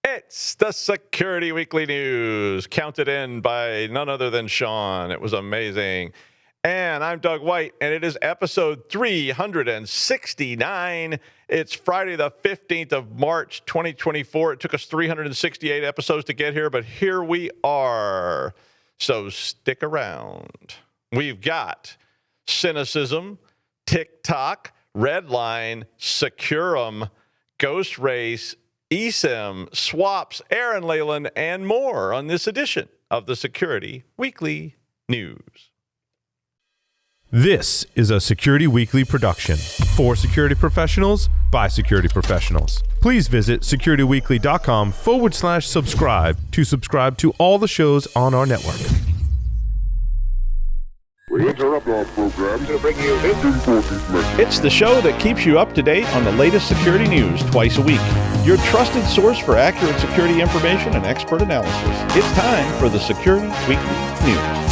It's the Security Weekly News, counted in by none other than Sean. It was amazing. And I'm Doug White, and it is episode 369. It's Friday, the 15th of March, 2024. It took us 368 episodes to get here, but here we are. So stick around. We've got Cynicism, TikTok, Redline, Securam, Ghostrace, eSim, swaps, Aaran Leyland, and more on this edition of the Security Weekly News. This is a Security Weekly production for security professionals by security professionals. Please visit securityweekly.com/subscribe to subscribe to all the shows on our network. We interrupt our program to bring you this important message. It's the show that keeps you up to date on the latest security news twice a week. Your trusted source for accurate security information and expert analysis. It's time for the Security Weekly News.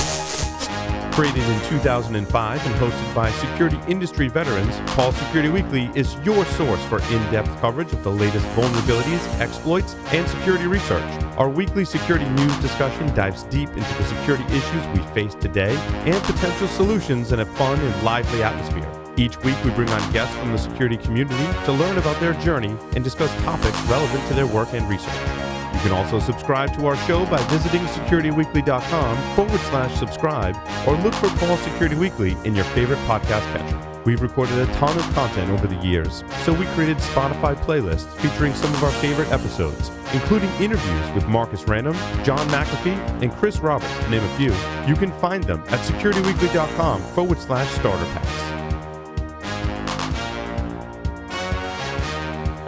Created in 2005 and hosted by security industry veterans, Paul Security Weekly is your source for in-depth coverage of the latest vulnerabilities, exploits, and security research. Our weekly security news discussion dives deep into the security issues we face today and potential solutions in a fun and lively atmosphere. Each week, we bring on guests from the security community to learn about their journey and discuss topics relevant to their work and research. You can also subscribe to our show by visiting securityweekly.com/subscribe or look for Paul Security Weekly in your favorite podcast catcher. We've recorded a ton of content over the years, so we created Spotify playlists featuring some of our favorite episodes, including interviews with Marcus Random, John McAfee, and Chris Roberts, to name a few. You can find them at securityweekly.com/starter packs.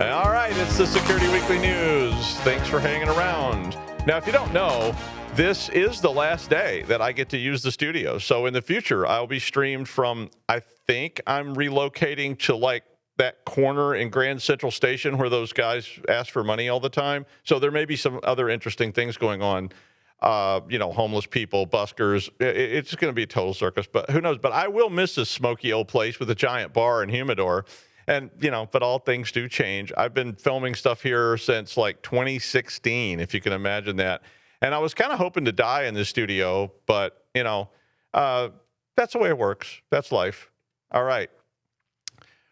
All right, it's the Security Weekly News. Thanks for hanging around. Now, if you don't know, this is the last day that I get to use the studio. So in the future, I'll be streamed from, I think I'm relocating to like that corner in Grand Central Station where those guys ask for money all the time. So there may be some other interesting things going on. Homeless people, buskers. It's going to be a total circus, but who knows? But I will miss this smoky old place with a giant bar and humidor. And, but all things do change. I've been filming stuff here since like 2016, if you can imagine that. And I was kind of hoping to die in this studio, but, that's the way it works. That's life. All right.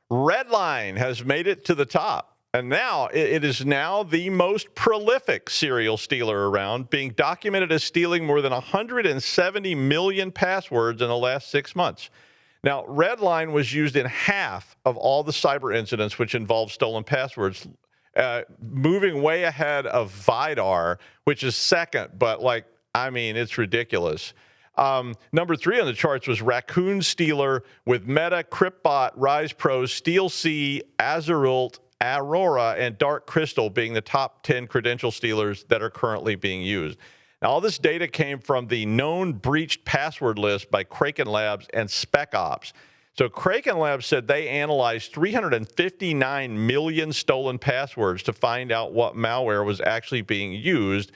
Redline has made it to the top. And now it is now the most prolific serial stealer around, being documented as stealing more than 170 million passwords in the last 6 months. Now, Redline was used in half of all the cyber incidents which involved stolen passwords, moving way ahead of Vidar, which is second, but it's ridiculous. Number 3 on the charts was Raccoon Stealer, with Meta, CryptBot, RisePro, SteelC, Azurult, Aurora, and Dark Crystal being the top 10 credential stealers that are currently being used. Now, all this data came from the known breached password list by Kraken Labs and SpecOps. So Kraken Labs said they analyzed 359 million stolen passwords to find out what malware was actually being used.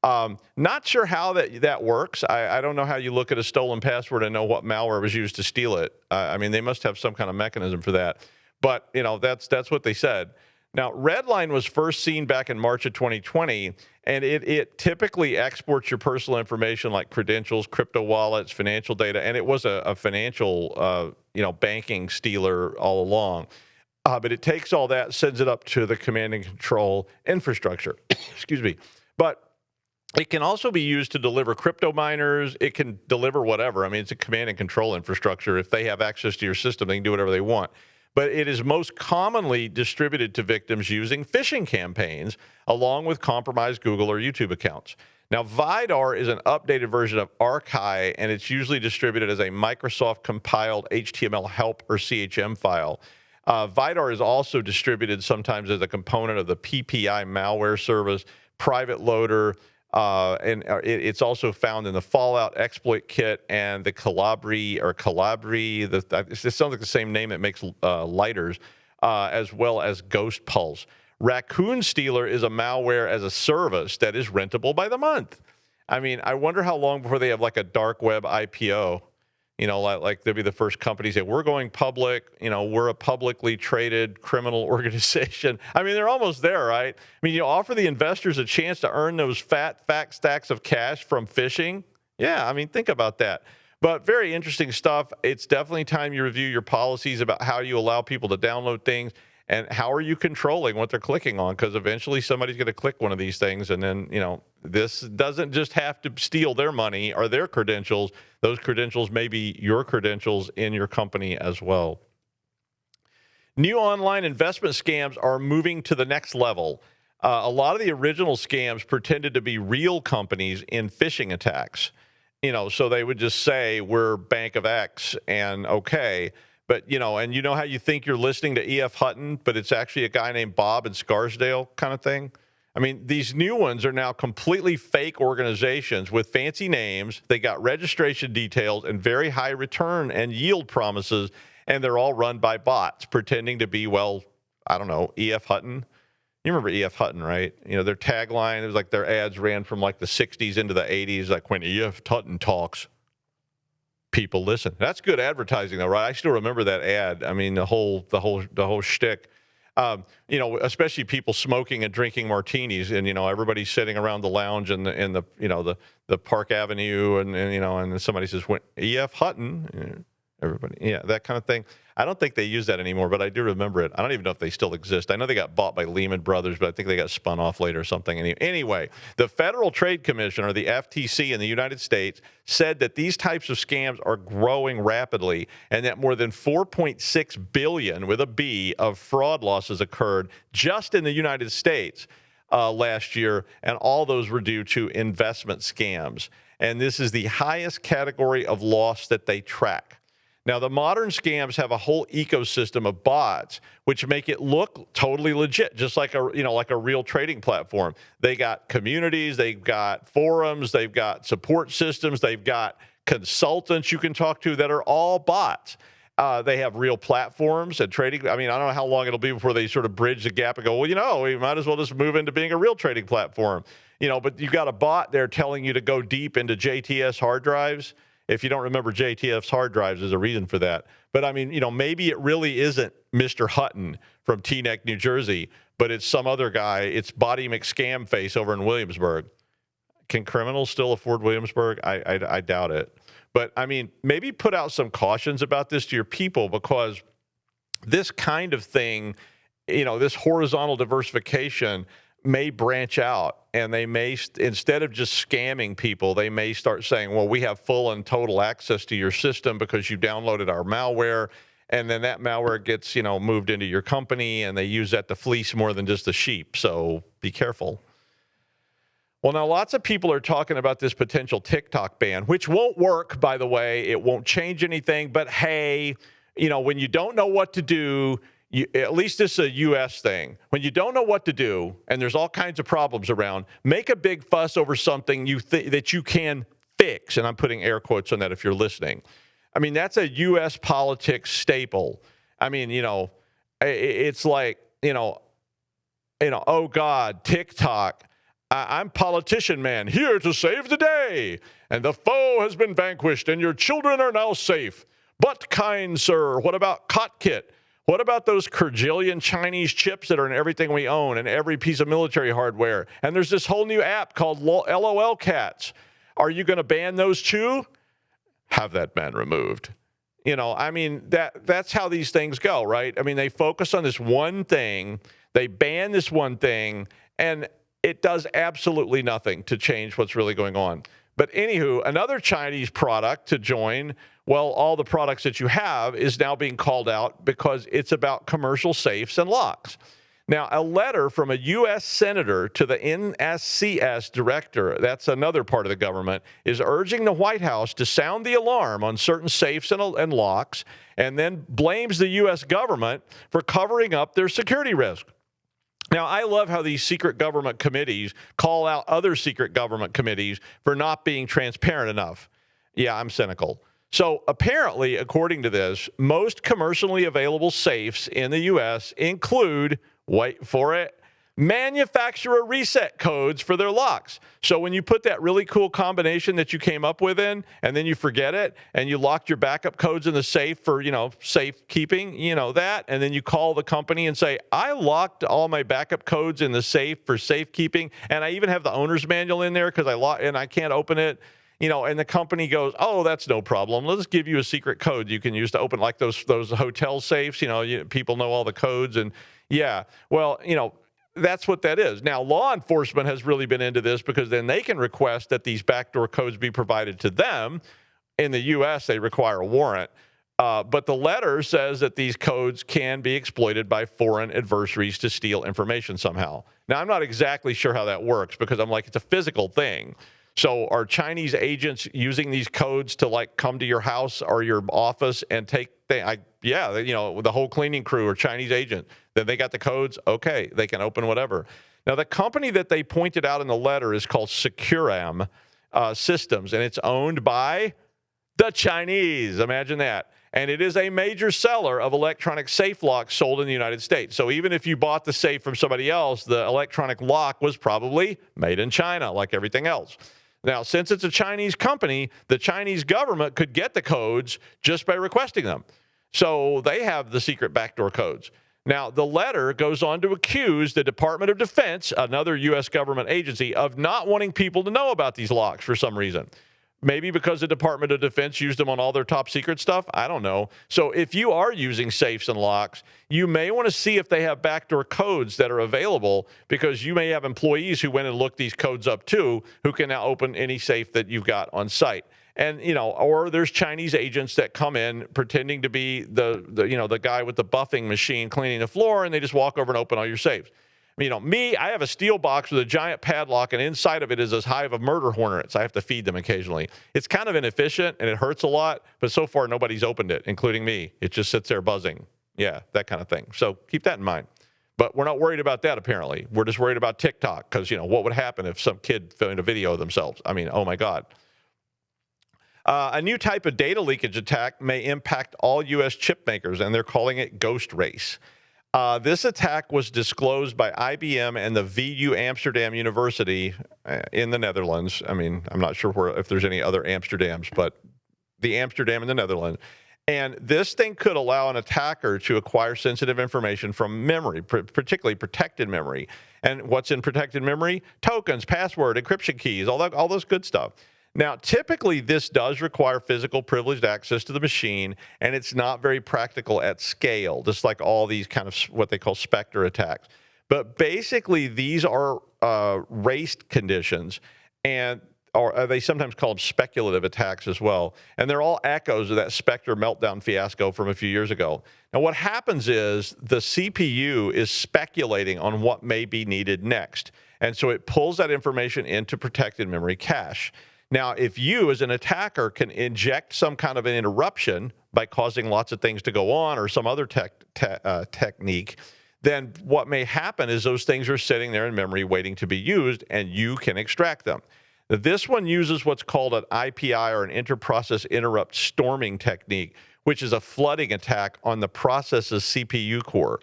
Not sure how that works. I don't know how you look at a stolen password and know what malware was used to steal it. They must have some kind of mechanism for that. But, that's what they said. Now, Redline was first seen back in March of 2020, and it typically exports your personal information like credentials, crypto wallets, financial data, and it was a financial, banking stealer all along. But it takes all that, sends it up to the command and control infrastructure. Excuse me. But it can also be used to deliver crypto miners. It can deliver whatever. It's a command and control infrastructure. If they have access to your system, they can do whatever they want. But it is most commonly distributed to victims using phishing campaigns, along with compromised Google or YouTube accounts. Now, Vidar is an updated version of Archive, and it's usually distributed as a Microsoft-compiled HTML help or CHM file. Vidar is also distributed sometimes as a component of the PPI malware service, private loader, and it's also found in the Fallout exploit kit and the Calabri. It sounds like the same name that makes lighters, as well as Ghost Pulse. Raccoon Stealer is a malware as a service that is rentable by the month. I wonder how long before they have like a dark web IPO. Like they'll be the first company to say, we're going public, we're a publicly traded criminal organization. I mean, they're almost there, right? I mean, you offer the investors a chance to earn those fat stacks of cash from phishing. Yeah, I mean, think about that. But very interesting stuff. It's definitely time you review your policies about how you allow people to download things and how are you controlling what they're clicking on, because eventually somebody's going to click one of these things, and then, this doesn't just have to steal their money or their credentials. Those credentials may be your credentials in your company as well. New online investment scams are moving to the next level. A lot of the original scams pretended to be real companies in phishing attacks. So they would just say, we're Bank of X, and okay. But, and how you think you're listening to E.F. Hutton, but it's actually a guy named Bob in Scarsdale kind of thing. I mean, these new ones are now completely fake organizations with fancy names. They got registration details and very high return and yield promises, and they're all run by bots pretending to be, E.F. Hutton. You remember E.F. Hutton, right? Their tagline, it was like their ads ran from like the 60s into the 80s, like when E.F. Hutton talks, people listen. That's good advertising, though, right? I still remember that ad. I mean, the whole shtick. Especially people smoking and drinking martinis, and everybody's sitting around the lounge in the Park Avenue, and somebody says, "When E.F. Hutton," everybody, that kind of thing. I don't think they use that anymore, but I do remember it. I don't even know if they still exist. I know they got bought by Lehman Brothers, but I think they got spun off later or something. Anyway, the Federal Trade Commission, or the FTC in the United States, said that these types of scams are growing rapidly, and that more than $4.6 billion with a B of fraud losses occurred just in the United States last year, and all those were due to investment scams. And this is the highest category of loss that they track. Now, the modern scams have a whole ecosystem of bots, which make it look totally legit, just like a real trading platform. They got communities, they've got forums, they've got support systems, they've got consultants you can talk to that are all bots. They have real platforms and trading. I mean, I don't know how long it'll be before they sort of bridge the gap and go, well, we might as well just move into being a real trading platform. But you've got a bot there telling you to go deep into JTS hard drives. If you don't remember, JTF's hard drives, there's a reason for that. But I mean, maybe it really isn't Mr. Hutton from Teaneck, New Jersey, but it's some other guy. It's Body McScamface over in Williamsburg. Can criminals still afford Williamsburg? I doubt it. But I mean, maybe put out some cautions about this to your people, because this kind of thing, this horizontal diversification may branch out, and they may, instead of just scamming people, they may start saying, well, we have full and total access to your system because you downloaded our malware, and then that malware gets, moved into your company, and they use that to fleece more than just the sheep. So be careful. Well, now lots of people are talking about this potential TikTok ban, which won't work, by the way. It won't change anything, but hey, when you don't know what to do, at least this is a U.S. thing. When you don't know what to do, and there's all kinds of problems around, make a big fuss over something that you can fix. And I'm putting air quotes on that if you're listening. I mean, that's a U.S. politics staple. I mean, it's like, oh God, TikTok. I'm politician man, here to save the day. And the foe has been vanquished, and your children are now safe. But, kind sir, what about Kotkit? What about those Kyrgyzstan Chinese chips that are in everything we own and every piece of military hardware? And there's this whole new app called LOL Cats. Are you going to ban those too? Have that ban removed. I mean, that's how these things go, right? I mean, they focus on this one thing, they ban this one thing, and it does absolutely nothing to change what's really going on. But anywho, another Chinese product to join, well, all the products that you have is now being called out because it's about commercial safes and locks. Now, a letter from a U.S. senator to the NSCS director, that's another part of the government, is urging the White House to sound the alarm on certain safes and locks, and then blames the U.S. government for covering up their security risk. Now, I love how these secret government committees call out other secret government committees for not being transparent enough. Yeah, I'm cynical. So apparently, according to this, most commercially available safes in the U.S. include, wait for it, manufacturer reset codes for their locks. So when you put that really cool combination that you came up with in, and then you forget it, and you locked your backup codes in the safe for, safekeeping, that, and then you call the company and say, I locked all my backup codes in the safe for safekeeping, and I even have the owner's manual in there because I can't open it. And the company goes, oh, that's no problem. Let's give you a secret code you can use to open, like those hotel safes. People know all the codes, and that's what that is. Now, law enforcement has really been into this because then they can request that these backdoor codes be provided to them. In the U.S., they require a warrant. But the letter says that these codes can be exploited by foreign adversaries to steal information somehow. Now, I'm not exactly sure how that works because I'm like, it's a physical thing. So are Chinese agents using these codes to come to your house or your office and take the whole cleaning crew are Chinese agent. Then they got the codes. Okay, they can open whatever. Now, the company that they pointed out in the letter is called Securam Systems, and it's owned by the Chinese. Imagine that. And it is a major seller of electronic safe locks sold in the United States. So even if you bought the safe from somebody else, the electronic lock was probably made in China, like everything else. Now, since it's a Chinese company, the Chinese government could get the codes just by requesting them. So they have the secret backdoor codes. Now, the letter goes on to accuse the Department of Defense, another U.S. government agency, of not wanting people to know about these locks for some reason. Maybe because the Department of Defense used them on all their top secret stuff. I don't know. So if you are using safes and locks, you may want to see if they have backdoor codes that are available, because you may have employees who went and looked these codes up too, who can now open any safe that you've got on site. And, or there's Chinese agents that come in pretending to be the guy with the buffing machine cleaning the floor, and they just walk over and open all your safes. I have a steel box with a giant padlock, and inside of it is this hive of murder hornets. I have to feed them occasionally. It's kind of inefficient, and it hurts a lot, but so far nobody's opened it, including me. It just sits there buzzing. Yeah, that kind of thing. So keep that in mind. But we're not worried about that, apparently. We're just worried about TikTok, because, what would happen if some kid filmed a video of themselves? Oh, my God. A new type of data leakage attack may impact all U.S. chip makers, and they're calling it Ghostrace. This attack was disclosed by IBM and the VU Amsterdam University in the Netherlands. I'm not sure if there's any other Amsterdams, but the Amsterdam in the Netherlands. And this thing could allow an attacker to acquire sensitive information from memory, particularly protected memory. And what's in protected memory? Tokens, password, encryption keys, all this good stuff. Now, typically, this does require physical privileged access to the machine, and it's not very practical at scale, just like all these kind of what they call Spectre attacks. But basically, these are raced conditions, and or they sometimes call them speculative attacks as well. And they're all echoes of that Spectre meltdown fiasco from a few years ago. Now, what happens is the CPU is speculating on what may be needed next, and so it pulls that information into protected memory cache. Now, if you, as an attacker, can inject some kind of an interruption by causing lots of things to go on or some other technique, then what may happen is those things are sitting there in memory waiting to be used, and you can extract them. Now, this one uses what's called an IPI, or an inter-process interrupt storming technique, which is a flooding attack on the process's CPU core.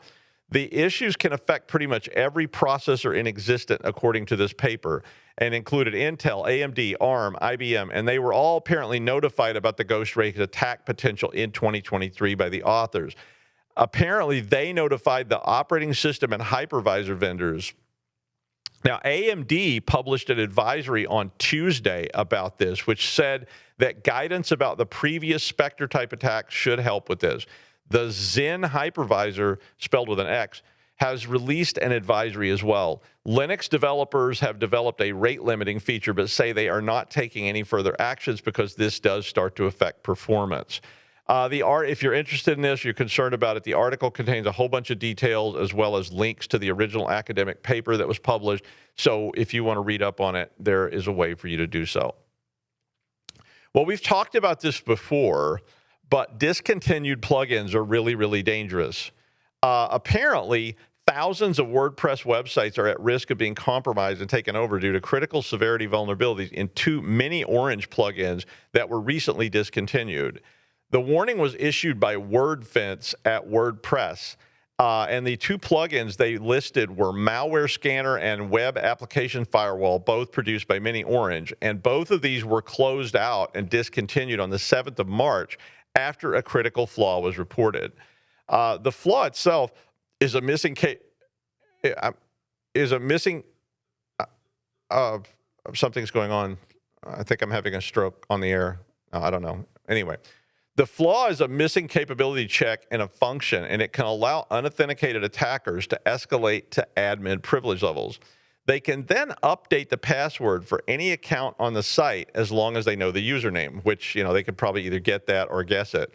The issues can affect pretty much every processor in existence, according to this paper, and included Intel, AMD, ARM, IBM, and they were all apparently notified about the Ghostrace attack potential in 2023 by the authors. Apparently, they notified the operating system and hypervisor vendors. Now, AMD published an advisory on Tuesday about this, which said that guidance about the previous Spectre-type attacks should help with this. The Zen hypervisor, spelled with an X, has released an advisory as well. Linux developers have developed a rate limiting feature, but say they are not taking any further actions because this does start to affect performance. If you're interested in this, you're concerned about it, the article contains a whole bunch of details as well as links to the original academic paper that was published. So if you want to read up on it, there is a way for you to do so. Well, we've talked about this before, but discontinued plugins are really, really dangerous. Apparently, thousands of WordPress websites are at risk of being compromised and taken over due to critical severity vulnerabilities in 2 mini orange plugins that were recently discontinued. The warning was issued by WordFence at WordPress. And the two plugins they listed were Malware Scanner and Web Application Firewall, both produced by Mini Orange. And both of these were closed out and discontinued on the 7th of March after a critical flaw was reported. The flaw itself is a missing something's going on. I think I'm having a stroke on the air. I don't know. Anyway, the flaw is a missing capability check in a function, and it can allow unauthenticated attackers to escalate to admin privilege levels. They can then update the password for any account on the site as long as they know the username, which, they could probably either get that or guess it.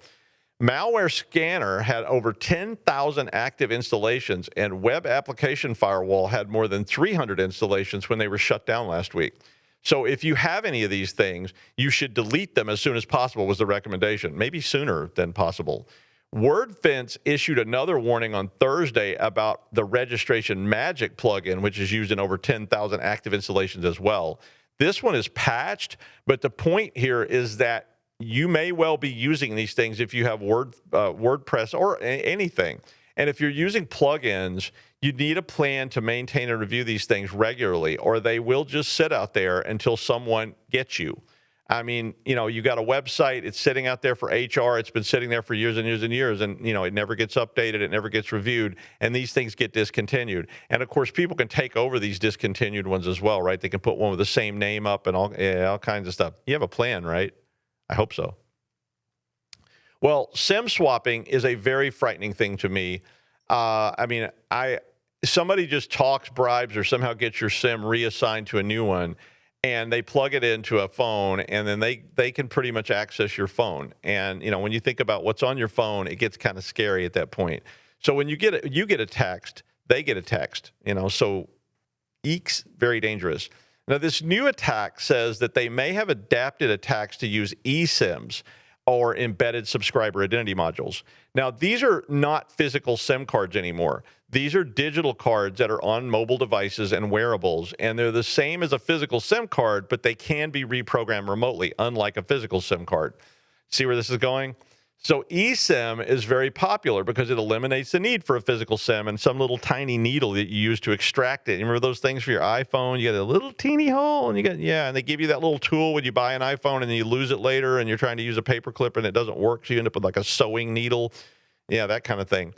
Malware Scanner had over 10,000 active installations, and Web Application Firewall had more than 300 installations when they were shut down last week. So if you have any of these things, you should delete them as soon as possible was the recommendation, maybe sooner than possible. WordFence issued another warning on Thursday about the Registration Magic plugin, which is used in over 10,000 active installations as well. This one is patched, but the point here is that you may well be using these things if you have WordPress or anything. And if you're using plugins, you need a plan to maintain and review these things regularly, or they will just sit out there until someone gets you. I mean, you got a website, it's sitting out there for HR, it's been sitting there for years and years and years, and, it never gets updated, it never gets reviewed, and these things get discontinued. And, of course, people can take over these discontinued ones as well, right? They can put one with the same name up and all kinds of stuff. You have a plan, right? I hope so. Well, SIM swapping is a very frightening thing to me. Somebody just talks, bribes, or somehow gets your SIM reassigned to a new one, and they plug it into a phone, and then they can pretty much access your phone. And, when you think about what's on your phone, it gets kind of scary at that point. So when you get a text, they get a text, so eeks, very dangerous. Now, this new attack says that they may have adapted attacks to use eSIMs, or embedded subscriber identity modules. Now, these are not physical SIM cards anymore. These are digital cards that are on mobile devices and wearables, and they're the same as a physical SIM card, but they can be reprogrammed remotely, unlike a physical SIM card. See where this is going? So eSIM is very popular because it eliminates the need for a physical SIM and some little tiny needle that you use to extract it. You remember those things for your iPhone? You got a little teeny hole, and and they give you that little tool when you buy an iPhone, and then you lose it later, and you're trying to use a paper clip, and it doesn't work, so you end up with like a sewing needle. Yeah, that kind of thing.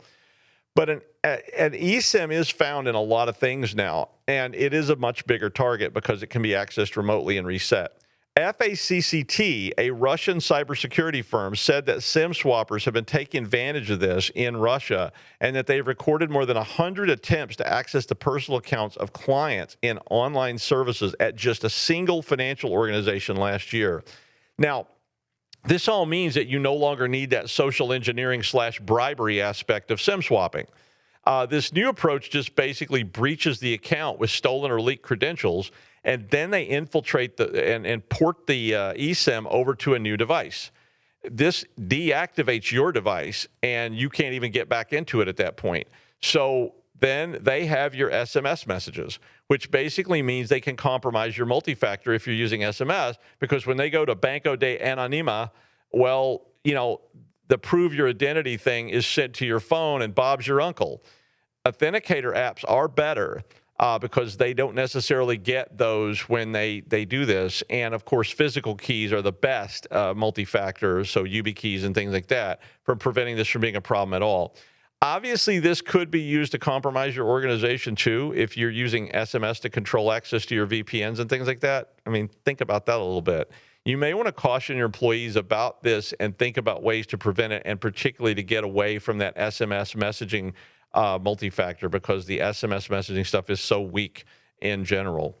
But an eSIM is found in a lot of things now, and it is a much bigger target because it can be accessed remotely and reset. FACCT, a Russian cybersecurity firm, said that SIM swappers have been taking advantage of this in Russia, and that they've recorded more than 100 attempts to access the personal accounts of clients in online services at just a single financial organization last year. Now, this all means that you no longer need that social engineering / bribery aspect of SIM swapping. This new approach just basically breaches the account with stolen or leaked credentials, and then they infiltrate and port the eSIM over to a new device. This deactivates your device, and you can't even get back into it at that point. So then they have your SMS messages, which basically means they can compromise your multi-factor if you're using SMS, because when they go to Banco de Anonima, well, the prove your identity thing is sent to your phone, and Bob's your uncle. Authenticator apps are better because they don't necessarily get those when they do this. And, of course, physical keys are the best multi-factor, so YubiKeys and things like that, from preventing this from being a problem at all. Obviously, this could be used to compromise your organization, too, if you're using SMS to control access to your VPNs and things like that. I mean, think about that a little bit. You may want to caution your employees about this and think about ways to prevent it, and particularly to get away from that SMS messaging multi-factor, because the SMS messaging stuff is so weak in general.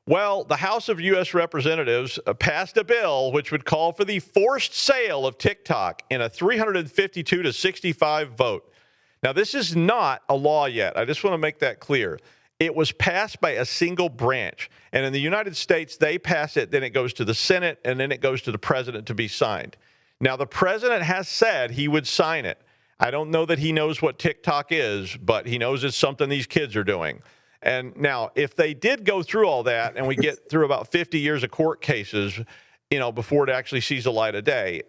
Well, the House of U.S. Representatives passed a bill which would call for the forced sale of TikTok in a 352 to 65 vote. Now, this is not a law yet. I just want to make that clear. It was passed by a single branch. And in the United States, they pass it, then it goes to the Senate, and then it goes to the president to be signed. Now, the president has said he would sign it. I don't know that he knows what TikTok is, but he knows it's something these kids are doing. And now, if they did go through all that and we get through about 50 years of court cases, before it actually sees the light of day.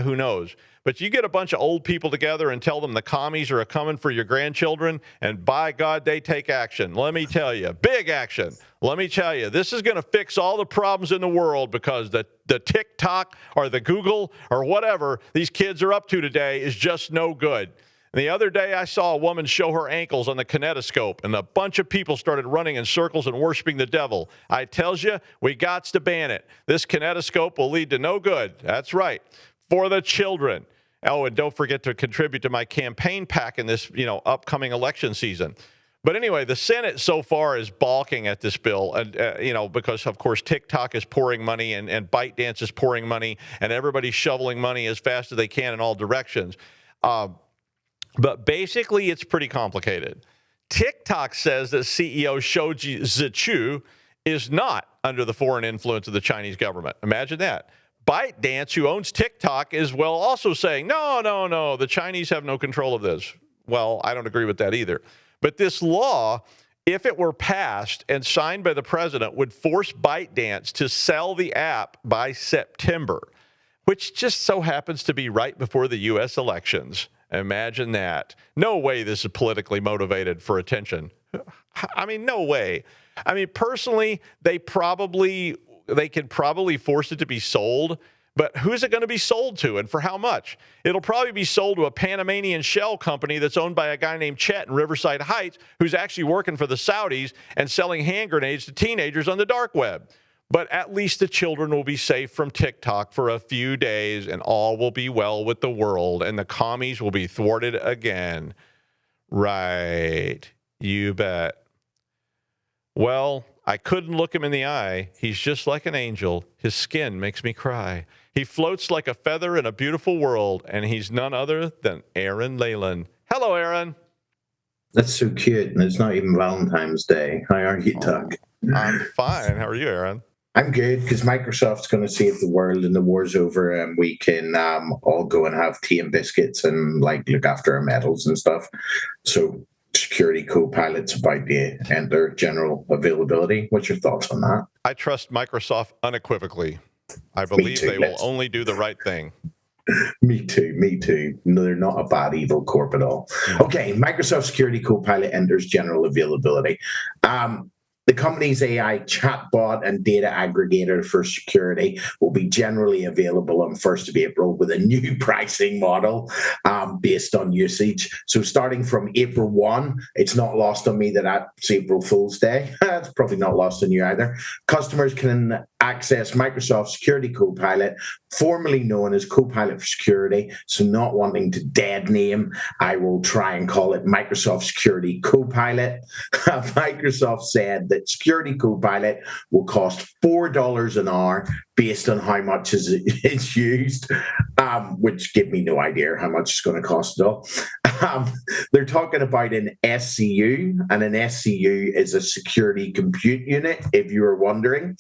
Who knows? But you get a bunch of old people together and tell them the commies are coming for your grandchildren, and by God, they take action. Let me tell you, big action. Let me tell you, this is going to fix all the problems in the world, because the TikTok or the Google or whatever these kids are up to today is just no good. And the other day, I saw a woman show her ankles on the kinetoscope, and a bunch of people started running in circles and worshiping the devil. I tells you, we gots to ban it. This kinetoscope will lead to no good. That's right. For the children. Oh, and don't forget to contribute to my campaign pack in this, upcoming election season. But anyway, the Senate so far is balking at this bill, and because of course TikTok is pouring money and ByteDance is pouring money, and everybody's shoveling money as fast as they can in all directions. But basically, it's pretty complicated. TikTok says that CEO Shou Zichu is not under the foreign influence of the Chinese government. Imagine that. ByteDance, who owns TikTok, is also saying, no, the Chinese have no control of this. Well, I don't agree with that either. But this law, if it were passed and signed by the president, would force ByteDance to sell the app by September, which just so happens to be right before the U.S. elections. Imagine that. No way this is politically motivated for attention. I mean, no way. I mean, personally, they can probably force it to be sold, but who's it going to be sold to and for how much? It'll probably be sold to a Panamanian shell company that's owned by a guy named Chet in Riverside Heights, who's actually working for the Saudis and selling hand grenades to teenagers on the dark web. But at least the children will be safe from TikTok for a few days, and all will be well with the world, and the commies will be thwarted again. Right. You bet. Well, I couldn't look him in the eye. He's just like an angel. His skin makes me cry. He floats like a feather in a beautiful world, and he's none other than Aaran Leyland. Hello, Aaran. That's so cute, and it's not even Valentine's Day. How are you, Doug? I'm fine. How are you, Aaran? I'm good, because Microsoft's going to save the world and the war's over, and we can all go and have tea and biscuits and look after our medals and stuff. So Security Copilot's about to enter general availability. What's your thoughts on that? I trust Microsoft unequivocally. I believe they will only do the right thing. Me too. No, they're not a bad, evil corp at all. Okay, Microsoft Security Copilot enters general availability. The company's AI chatbot and data aggregator for security will be generally available on 1st of April with a new pricing model based on usage. So starting from April 1, it's not lost on me that that's April Fool's Day. It's probably not lost on you either. Customers can access Microsoft Security Copilot, formerly known as Copilot for Security. So not wanting to dead name, I will try and call it Microsoft Security Copilot. Microsoft said that Security Copilot will cost $4 an hour based on how much it's used, which give me no idea how much it's going to cost at all. They're talking about an SCU, and an SCU is a security compute unit, if you were wondering.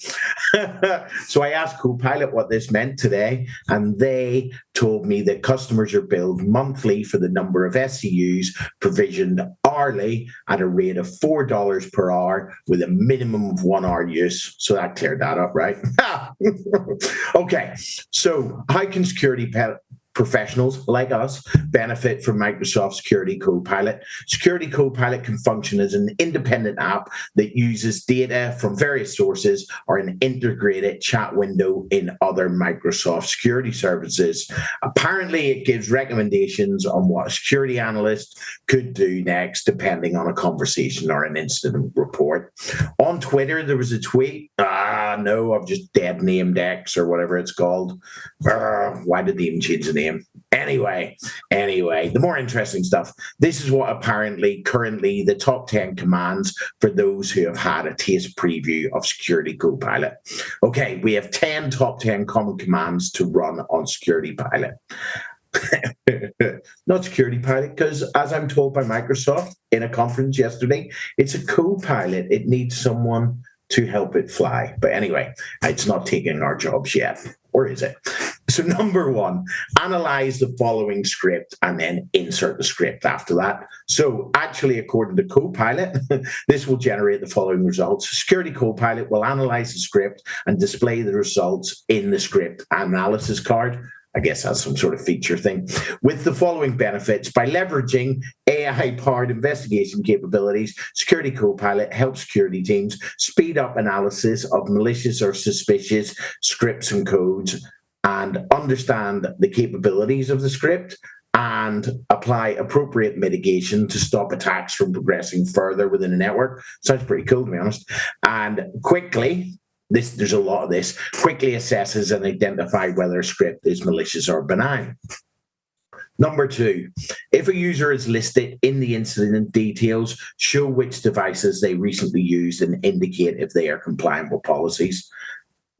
So I asked Copilot what this meant today, and they told me that customers are billed monthly for the number of SCUs provisioned hourly at a rate of $4 per hour with a minimum of 1 hour use. So that cleared that up, right? Okay, so how can security professionals like us benefit from Microsoft Security Copilot? Security Copilot can function as an independent app that uses data from various sources or an integrated chat window in other Microsoft security services. Apparently, it gives recommendations on what a security analyst could do next, depending on a conversation or an incident report. On Twitter, there was a tweet. No, I've just dead named X or whatever it's called. Why did they even change the name? Anyway, the more interesting stuff. This is what apparently currently the top 10 commands for those who have had a taste preview of Security Copilot. Okay, we have 10 top 10 common commands to run on Security Pilot. Not Security Pilot, because as I'm told by Microsoft in a conference yesterday, it's a co-pilot. It needs someone to help it fly. But anyway, it's not taking our jobs yet. Or is it? So number one, analyze the following script and then insert the script after that. So actually, according to Copilot, this will generate the following results. Security Copilot will analyze the script and display the results in the script analysis card. I guess that's some sort of feature thing. With the following benefits: by leveraging AI-powered investigation capabilities, Security Copilot helps security teams speed up analysis of malicious or suspicious scripts and codes, and understand the capabilities of the script and apply appropriate mitigation to stop attacks from progressing further within a network. Sounds pretty cool, to be honest. And quickly, there's a lot of this, quickly assesses and identifies whether a script is malicious or benign. Number two, if a user is listed in the incident details, show which devices they recently used and indicate if they are compliant with policies.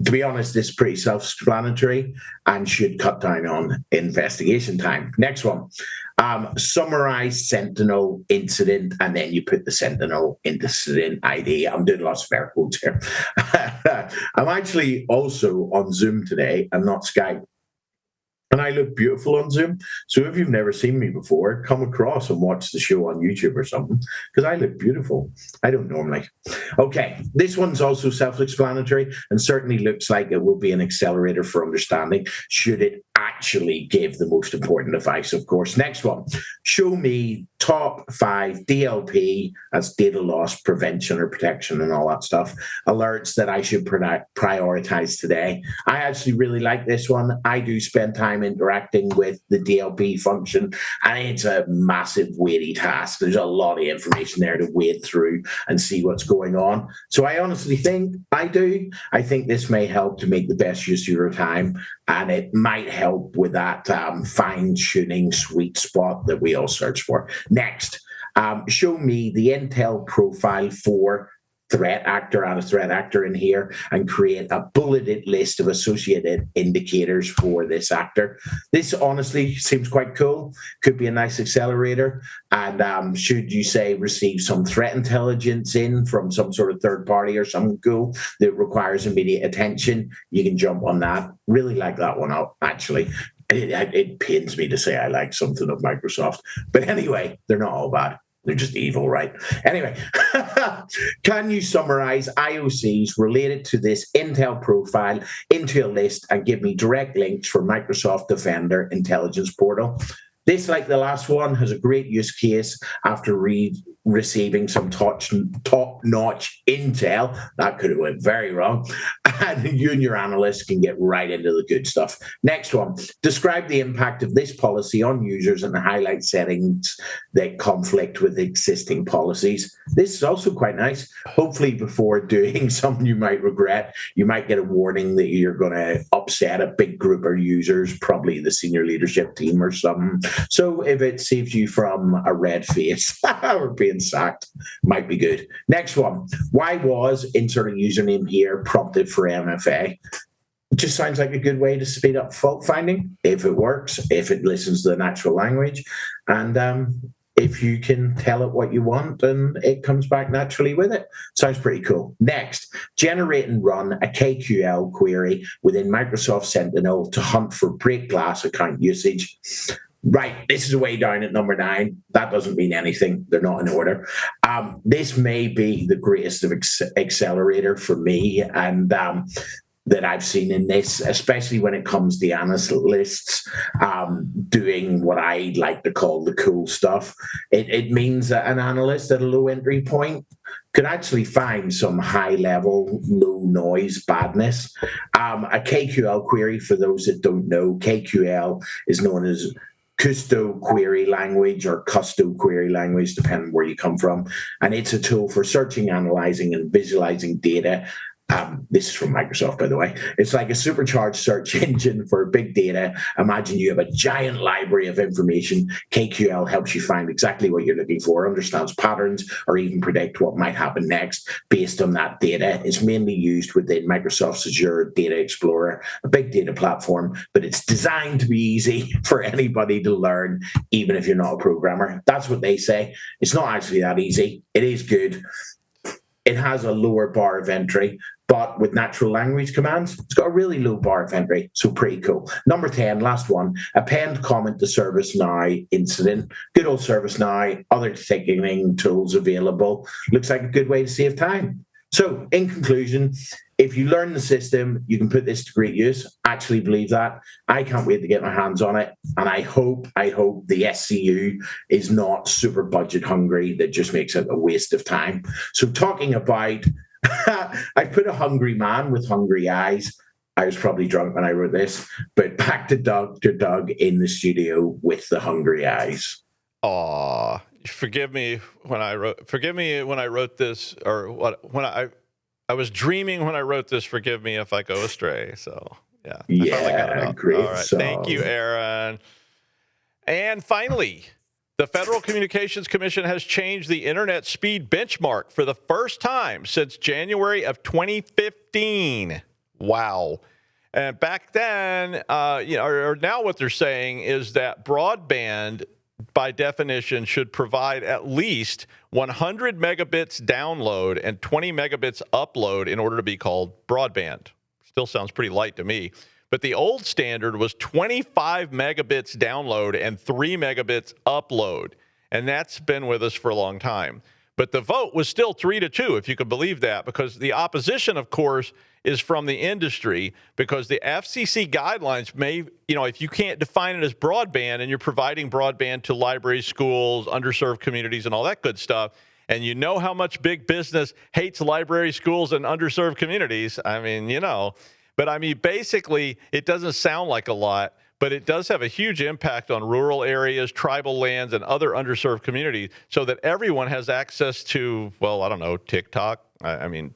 To be honest, this is pretty self-explanatory and should cut down on investigation time. Next one, summarize Sentinel incident, and then you put the Sentinel incident ID. I'm doing lots of air quotes here. I'm actually also on Zoom today and not Skype. And I look beautiful on Zoom. So if you've never seen me before, come across and watch the show on YouTube or something, because I look beautiful. I don't normally. Okay, this one's also self-explanatory and certainly looks like it will be an accelerator for understanding, should it actually give the most important advice, of course. Next one, show me top 5 DLP, as data loss prevention or protection and all that stuff, alerts that I should prioritize today. I actually really like this one. I do spend time interacting with the DLP function, and it's a massive weighty task. There's a lot of information there to wade through and see what's going on. So I honestly think I think this may help to make the best use of your time, and it might help with that fine-tuning sweet spot that we all search for. Next, show me the Intel profile for threat actor, add a threat actor in here, and create a bulleted list of associated indicators for this actor. This honestly seems quite cool. Could be a nice accelerator. And should you say receive some threat intelligence in from some sort of third party or something cool that requires immediate attention, you can jump on that. Really like that one out, actually. It pains me to say I like something of Microsoft. But anyway, they're not all bad. They're just evil, right? Anyway, can you summarize IOCs related to this Intel profile into a list and give me direct links for Microsoft Defender Intelligence Portal? This, like the last one, has a great use case after receiving some top-notch intel. That could have went very wrong. And you and your analysts can get right into the good stuff. Next one, describe the impact of this policy on users and highlight settings that conflict with existing policies. This is also quite nice. Hopefully before doing something you might regret, you might get a warning that you're going to upset a big group of users, probably the senior leadership team or something. So if it saves you from a red face or being sacked, might be good. Next one, why was insert a username here prompted for MFA? It just sounds like a good way to speed up fault finding, if it works, if it listens to the natural language, and if you can tell it what you want and it comes back naturally with it. Sounds pretty cool. Next, generate and run a KQL query within Microsoft Sentinel to hunt for break glass account usage. Right, this is way down at number 9. That doesn't mean anything. They're not in order. This may be the greatest of accelerator for me, and that I've seen in this, especially when it comes to analysts doing what I like to call the cool stuff. It means that an analyst at a low entry point could actually find some high-level, low-noise badness. A KQL query, for those that don't know, KQL is known as Custo query language or Custo query language, depending where you come from. And it's a tool for searching, analyzing, and visualizing data. This is from Microsoft, by the way. It's like a supercharged search engine for big data. Imagine you have a giant library of information. KQL helps you find exactly what you're looking for, understands patterns, or even predict what might happen next based on that data. It's mainly used within Microsoft's Azure Data Explorer, a big data platform, but it's designed to be easy for anybody to learn, even if you're not a programmer. That's what they say. It's not actually that easy. It is good. It has a lower bar of entry, but with natural language commands, it's got a really low bar of entry, so pretty cool. Number 10, last one, append comment to ServiceNow incident. Good old ServiceNow, other ticketing tools available. Looks like a good way to save time. So, in conclusion, if you learn the system, you can put this to great use. I actually believe that. I can't wait to get my hands on it. And I hope the SCU is not super budget hungry. That just makes it a waste of time. So talking about, I put a hungry man with hungry eyes. I was probably drunk when I wrote this, but back to Doug in the studio with the hungry eyes. Aw. Forgive me when I wrote this, or when I was dreaming when I wrote this. Forgive me if I go astray. So yeah, great. All right, thank you, Aaron. And finally, the Federal Communications Commission has changed the internet speed benchmark for the first time since January of 2015. Wow. And back then, or now what they're saying is that broadband, by definition, should provide at least 100 megabits download and 20 megabits upload in order to be called broadband. Still sounds pretty light to me. But the old standard was 25 megabits download and 3 megabits upload. And that's been with us for a long time. But the vote was still 3-2, if you could believe that, because the opposition, of course, is from the industry, because the FCC guidelines may, if you can't define it as broadband and you're providing broadband to libraries, schools, underserved communities, and all that good stuff, and you know how much big business hates libraries, schools, and underserved communities, But basically, it doesn't sound like a lot, but it does have a huge impact on rural areas, tribal lands, and other underserved communities, so that everyone has access to, TikTok.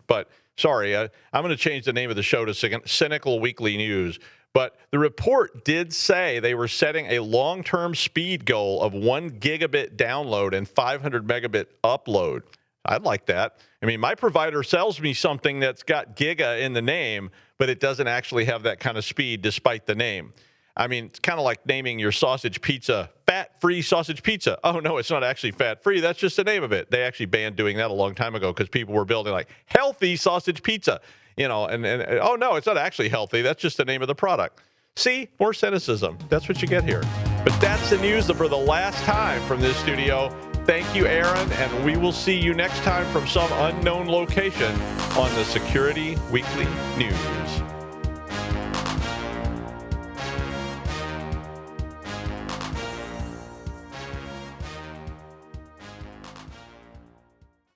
But sorry, I'm going to change the name of the show to Cynical Weekly News. But the report did say they were setting a long-term speed goal of 1 gigabit download and 500 megabit upload. I'd like that. My provider sells me something that's got giga in the name, but it doesn't actually have that kind of speed despite the name. It's kind of like naming your sausage pizza fat-free sausage pizza. Oh, no, it's not actually fat-free. That's just the name of it. They actually banned doing that a long time ago because people were building healthy sausage pizza, and oh, no, it's not actually healthy. That's just the name of the product. See, more cynicism. That's what you get here. But that's the news for the last time from this studio. Thank you, Aaron, and we will see you next time from some unknown location on the Security Weekly News.